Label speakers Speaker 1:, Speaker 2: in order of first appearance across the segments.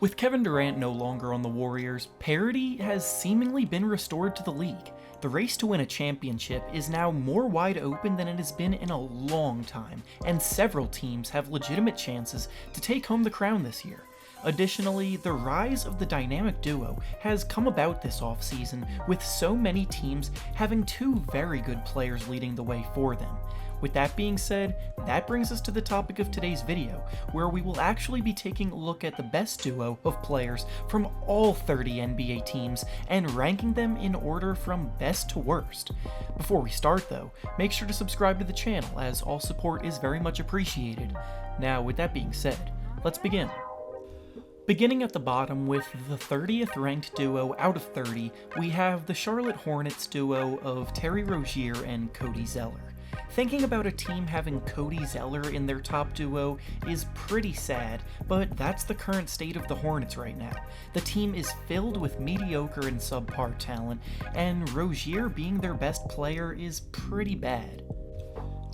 Speaker 1: With Kevin Durant no longer on the Warriors, parity has seemingly been restored to the league. The race to win a championship is now more wide open than it has been in a long time, and several teams have legitimate chances to take home the crown this year. Additionally, the rise of the dynamic duo has come about this offseason, with so many teams having two very good players leading the way for them. With that being said, that brings us to the topic of today's video, where we will actually be taking a look at the best duo of players from all 30 NBA teams and ranking them in order from best to worst. Before we start though, make sure to subscribe to the channel, as all support is very much appreciated. Now, with that being said, let's begin. Beginning at the bottom with the 30th ranked duo out of 30, we have the Charlotte Hornets duo of Terry Rozier and Cody Zeller. Thinking about a team having Cody Zeller in their top duo is pretty sad, but that's the current state of the Hornets right now. The team is filled with mediocre and subpar talent, and Rozier being their best player is pretty bad.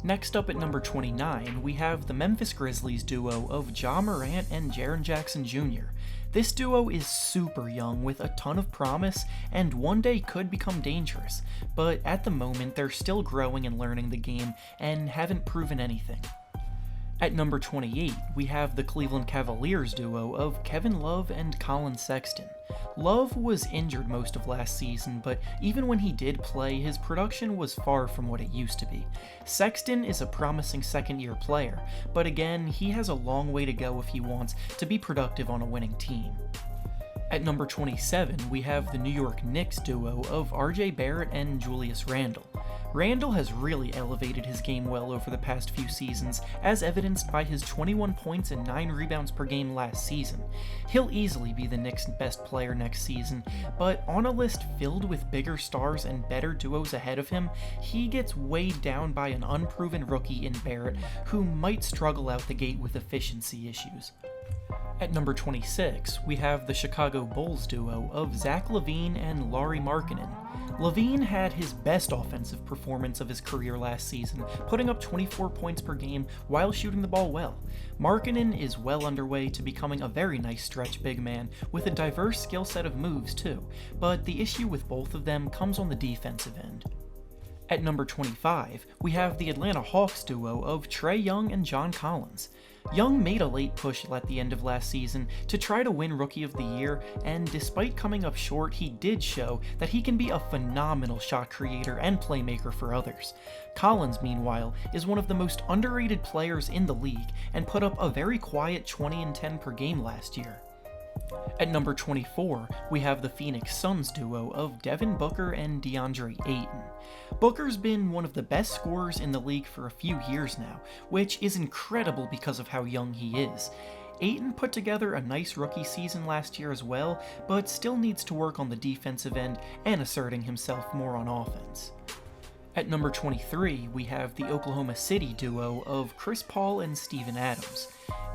Speaker 1: Next up at number 29, we have the Memphis Grizzlies duo of Ja Morant and Jaren Jackson Jr. This duo is super young with a ton of promise and one day could become dangerous, but at the moment they're still growing and learning the game and haven't proven anything. At number 28, we have the Cleveland Cavaliers duo of Kevin Love and Collin Sexton. Love was injured most of last season, but even when he did play, his production was far from what it used to be. Sexton is a promising second-year player, but again, he has a long way to go if he wants to be productive on a winning team. At number 27, we have the New York Knicks duo of RJ Barrett and Julius Randle. Randle has really elevated his game well over the past few seasons, as evidenced by his 21 points and 9 rebounds per game last season. He'll easily be the Knicks' best player next season, but on a list filled with bigger stars and better duos ahead of him, he gets weighed down by an unproven rookie in Barrett who might struggle out the gate with efficiency issues. At number 26, we have the Chicago Bulls duo of Zach Lavine and Lauri Markkanen. Lavine had his best offensive performance of his career last season, putting up 24 points per game while shooting the ball well. Markkanen is well underway to becoming a very nice stretch big man with a diverse skill set of moves too, but the issue with both of them comes on the defensive end. At number 25, we have the Atlanta Hawks duo of Trae Young and John Collins. Young made a late push at the end of last season to try to win Rookie of the Year, and despite coming up short, he did show that he can be a phenomenal shot creator and playmaker for others. Collins, meanwhile, is one of the most underrated players in the league and put up a very quiet 20 and 10 per game last year. At number 24, we have the Phoenix Suns duo of Devin Booker and DeAndre Ayton. Booker's been one of the best scorers in the league for a few years now, which is incredible because of how young he is. Ayton put together a nice rookie season last year as well, but still needs to work on the defensive end and asserting himself more on offense. At number 23, we have the Oklahoma City duo of Chris Paul and Steven Adams.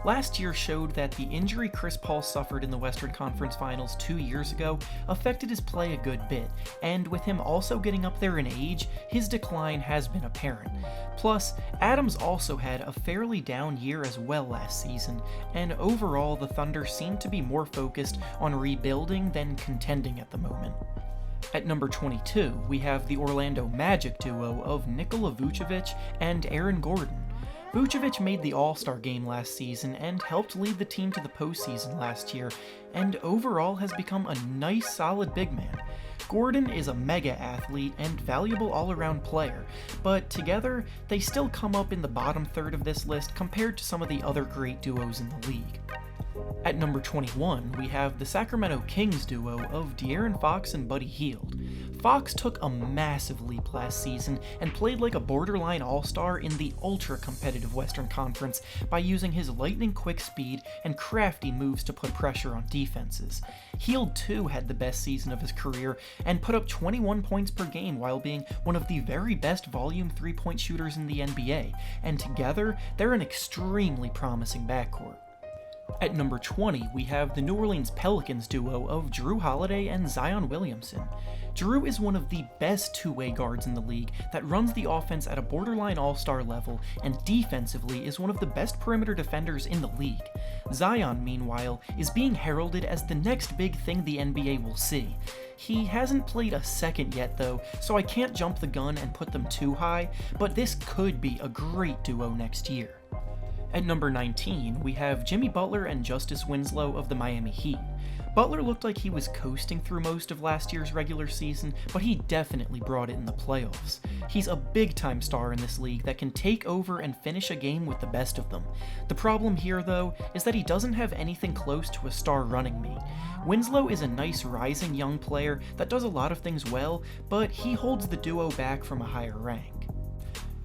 Speaker 1: Last year showed that the injury Chris Paul suffered in the Western Conference Finals 2 years ago affected his play a good bit, and with him also getting up there in age, his decline has been apparent. Plus, Adams also had a fairly down year as well last season, and overall the Thunder seem to be more focused on rebuilding than contending at the moment. At number 22, we have the Orlando Magic duo of Nikola Vucevic and Aaron Gordon. Vucevic made the All-Star game last season and helped lead the team to the postseason last year, and overall has become a nice solid big man. Gordon is a mega athlete and valuable all-around player, but together they still come up in the bottom third of this list compared to some of the other great duos in the league. At number 21, we have the Sacramento Kings duo of De'Aaron Fox and Buddy Hield. Fox took a massive leap last season and played like a borderline all-star in the ultra-competitive Western Conference by using his lightning-quick speed and crafty moves to put pressure on defenses. Hield too had the best season of his career and put up 21 points per game while being one of the very best volume three-point shooters in the NBA, and together they're an extremely promising backcourt. At number 20, we have the New Orleans Pelicans duo of Jrue Holiday and Zion Williamson. Jrue is one of the best two-way guards in the league that runs the offense at a borderline all-star level and defensively is one of the best perimeter defenders in the league. Zion, meanwhile, is being heralded as the next big thing the NBA will see. He hasn't played a second yet though, so I can't jump the gun and put them too high, but this could be a great duo next year. At number 19, we have Jimmy Butler and Justice Winslow of the Miami Heat. Butler looked like he was coasting through most of last year's regular season, but he definitely brought it in the playoffs. He's a big-time star in this league that can take over and finish a game with the best of them. The problem here, though, is that he doesn't have anything close to a star running mate. Winslow is a nice rising young player that does a lot of things well, but he holds the duo back from a higher rank.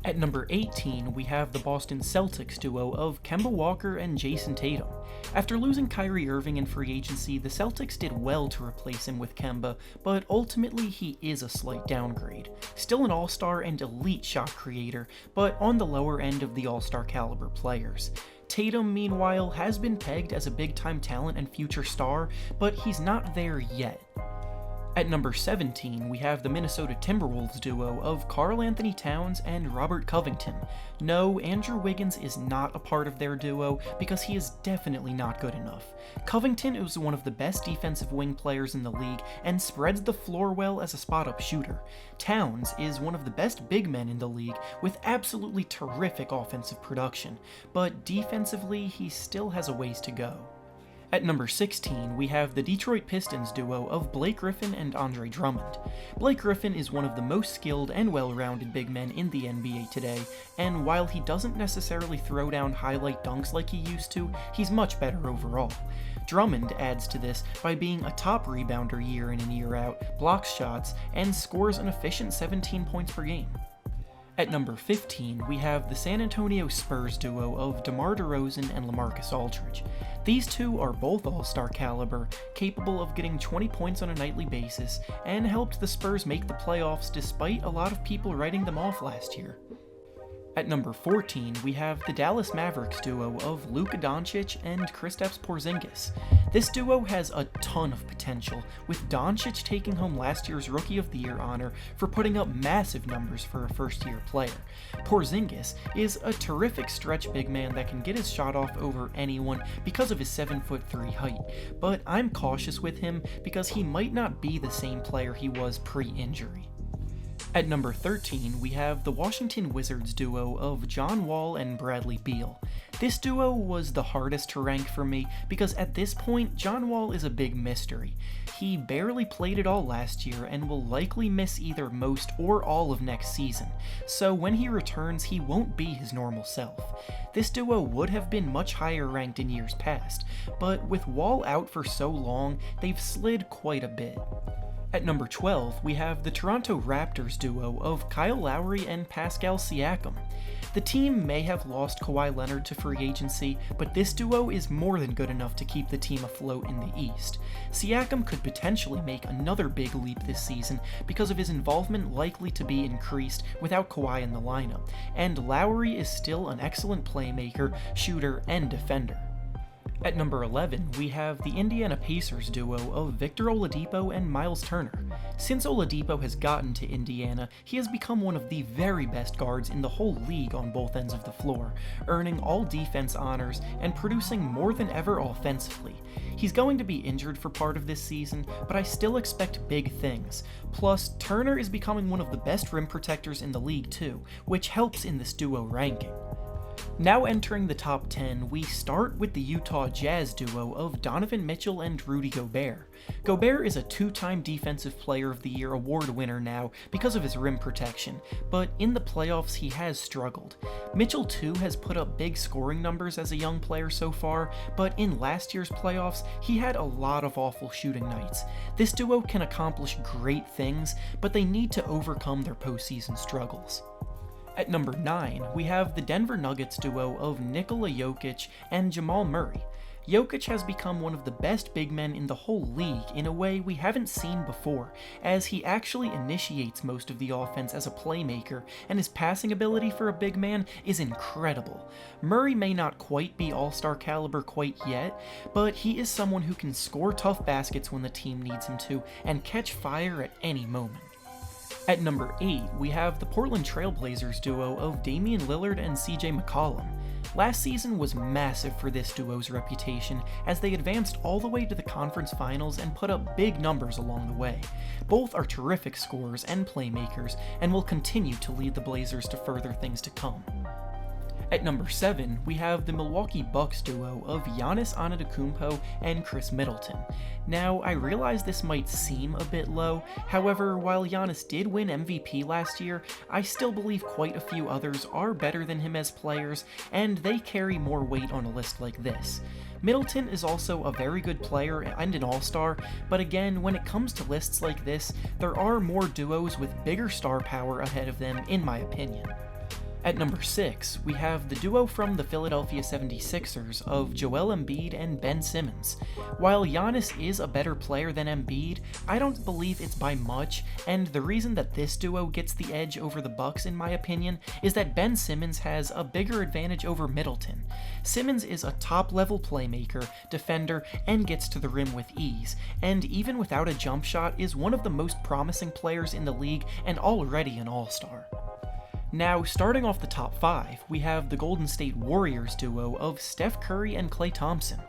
Speaker 1: At number 18, we have the Boston Celtics duo of Kemba Walker and Jason Tatum. After losing Kyrie Irving in free agency, the Celtics did well to replace him with Kemba, but ultimately he is a slight downgrade. Still an all-star and elite shot creator, but on the lower end of the all-star caliber players. Tatum, meanwhile, has been pegged as a big-time talent and future star, but he's not there yet. At number 17, we have the Minnesota Timberwolves duo of Karl Anthony Towns and Robert Covington. No, Andrew Wiggins is not a part of their duo because he is definitely not good enough. Covington is one of the best defensive wing players in the league and spreads the floor well as a spot-up shooter. Towns is one of the best big men in the league with absolutely terrific offensive production, but defensively he still has a ways to go. At number 16, we have the Detroit Pistons duo of Blake Griffin and Andre Drummond. Blake Griffin is one of the most skilled and well-rounded big men in the NBA today, and while he doesn't necessarily throw down highlight dunks like he used to, he's much better overall. Drummond adds to this by being a top rebounder year in and year out, blocks shots, and scores an efficient 17 points per game. At number 15, we have the San Antonio Spurs duo of DeMar DeRozan and LaMarcus Aldridge. These two are both all-star caliber, capable of getting 20 points on a nightly basis, and helped the Spurs make the playoffs despite a lot of people writing them off last year. At number 14, we have the Dallas Mavericks duo of Luka Doncic and Kristaps Porzingis. This duo has a ton of potential, with Doncic taking home last year's Rookie of the Year honor for putting up massive numbers for a first-year player. Porzingis is a terrific stretch big man that can get his shot off over anyone because of his 7'3" height, but I'm cautious with him because he might not be the same player he was pre-injury. At number 13, we have the Washington Wizards duo of John Wall and Bradley Beal. This duo was the hardest to rank for me because at this point, John Wall is a big mystery. He barely played at all last year and will likely miss either most or all of next season, so when he returns, he won't be his normal self. This duo would have been much higher ranked in years past, but with Wall out for so long, they've slid quite a bit. At number 12, we have the Toronto Raptors duo of Kyle Lowry and Pascal Siakam. The team may have lost Kawhi Leonard to free agency, but this duo is more than good enough to keep the team afloat in the East. Siakam could potentially make another big leap this season because of his involvement likely to be increased without Kawhi in the lineup, and Lowry is still an excellent playmaker, shooter, and defender. At number 11, we have the Indiana Pacers duo of Victor Oladipo and Miles Turner. Since Oladipo has gotten to Indiana, he has become one of the very best guards in the whole league on both ends of the floor, earning all defense honors and producing more than ever offensively. He's going to be injured for part of this season, but I still expect big things. Plus, Turner is becoming one of the best rim protectors in the league too, which helps in this duo ranking. Now entering the top 10, we start with the Utah Jazz duo of Donovan Mitchell and Rudy Gobert. Gobert is a two-time Defensive Player of the Year award winner now because of his rim protection, but in the playoffs he has struggled. Mitchell too has put up big scoring numbers as a young player so far, but in last year's playoffs he had a lot of awful shooting nights. This duo can accomplish great things, but they need to overcome their postseason struggles. At number 9, we have the Denver Nuggets duo of Nikola Jokic and Jamal Murray. Jokic has become one of the best big men in the whole league in a way we haven't seen before, as he actually initiates most of the offense as a playmaker, and his passing ability for a big man is incredible. Murray may not quite be all-star caliber quite yet, but he is someone who can score tough baskets when the team needs him to, and catch fire at any moment. At number 8, we have the Portland Trail Blazers duo of Damian Lillard and CJ McCollum. Last season was massive for this duo's reputation, as they advanced all the way to the conference finals and put up big numbers along the way. Both are terrific scorers and playmakers, and will continue to lead the Blazers to further things to come. At number 7, we have the Milwaukee Bucks duo of Giannis Antetokounmpo and Chris Middleton. Now, I realize this might seem a bit low, however, while Giannis did win MVP last year, I still believe quite a few others are better than him as players, and they carry more weight on a list like this. Middleton is also a very good player and an all-star, but again, when it comes to lists like this, there are more duos with bigger star power ahead of them, in my opinion. At number 6, we have the duo from the Philadelphia 76ers of Joel Embiid and Ben Simmons. While Giannis is a better player than Embiid, I don't believe it's by much, and the reason that this duo gets the edge over the Bucks in my opinion is that Ben Simmons has a bigger advantage over Middleton. Simmons is a top-level playmaker, defender, and gets to the rim with ease, and even without a jump shot is one of the most promising players in the league and already an all-star. Now, starting off the top 5, we have the Golden State Warriors duo of Steph Curry and Klay Thompson.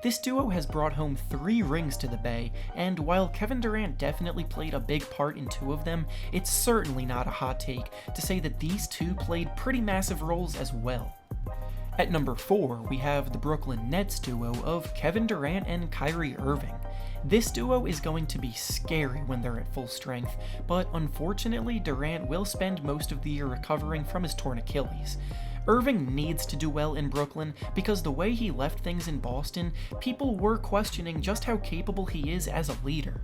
Speaker 1: This duo has brought home 3 rings to the Bay, and while Kevin Durant definitely played a big part in 2 of them, it's certainly not a hot take to say that these 2 played pretty massive roles as well. At number 4, we have the Brooklyn Nets duo of Kevin Durant and Kyrie Irving. This duo is going to be scary when they're at full strength, but unfortunately Durant will spend most of the year recovering from his torn Achilles. Irving needs to do well in Brooklyn because the way he left things in Boston, people were questioning just how capable he is as a leader.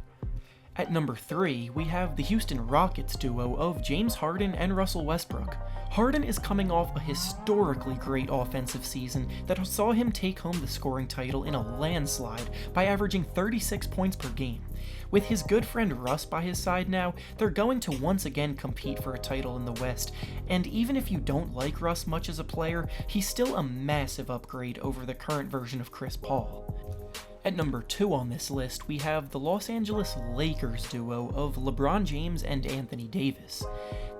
Speaker 1: At number 3, we have the Houston Rockets duo of James Harden and Russell Westbrook. Harden is coming off a historically great offensive season that saw him take home the scoring title in a landslide by averaging 36 points per game. With his good friend Russ by his side now, they're going to once again compete for a title in the West, and even if you don't like Russ much as a player, he's still a massive upgrade over the current version of Chris Paul. At number 2 on this list, we have the Los Angeles Lakers duo of LeBron James and Anthony Davis.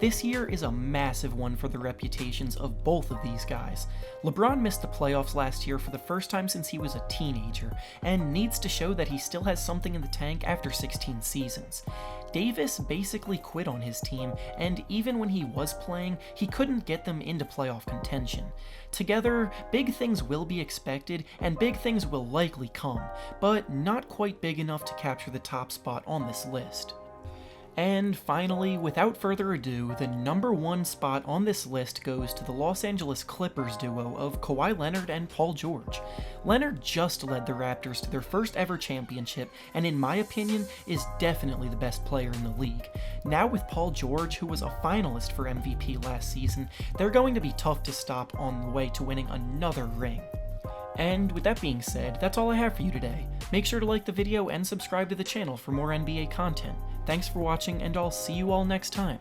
Speaker 1: This year is a massive one for the reputations of both of these guys. LeBron missed the playoffs last year for the first time since he was a teenager, and needs to show that he still has something in the tank after 16 seasons. Davis basically quit on his team, and even when he was playing, he couldn't get them into playoff contention. Together, big things will be expected, and big things will likely come, but not quite big enough to capture the top spot on this list. And finally, without further ado, the number 1 spot on this list goes to the Los Angeles Clippers duo of Kawhi Leonard and Paul George. Leonard just led the Raptors to their first ever championship, and in my opinion, is definitely the best player in the league. Now with Paul George, who was a finalist for MVP last season, they're going to be tough to stop on the way to winning another ring. And with that being said, that's all I have for you today. Make sure to like the video and subscribe to the channel for more NBA content. Thanks for watching, and I'll see you all next time.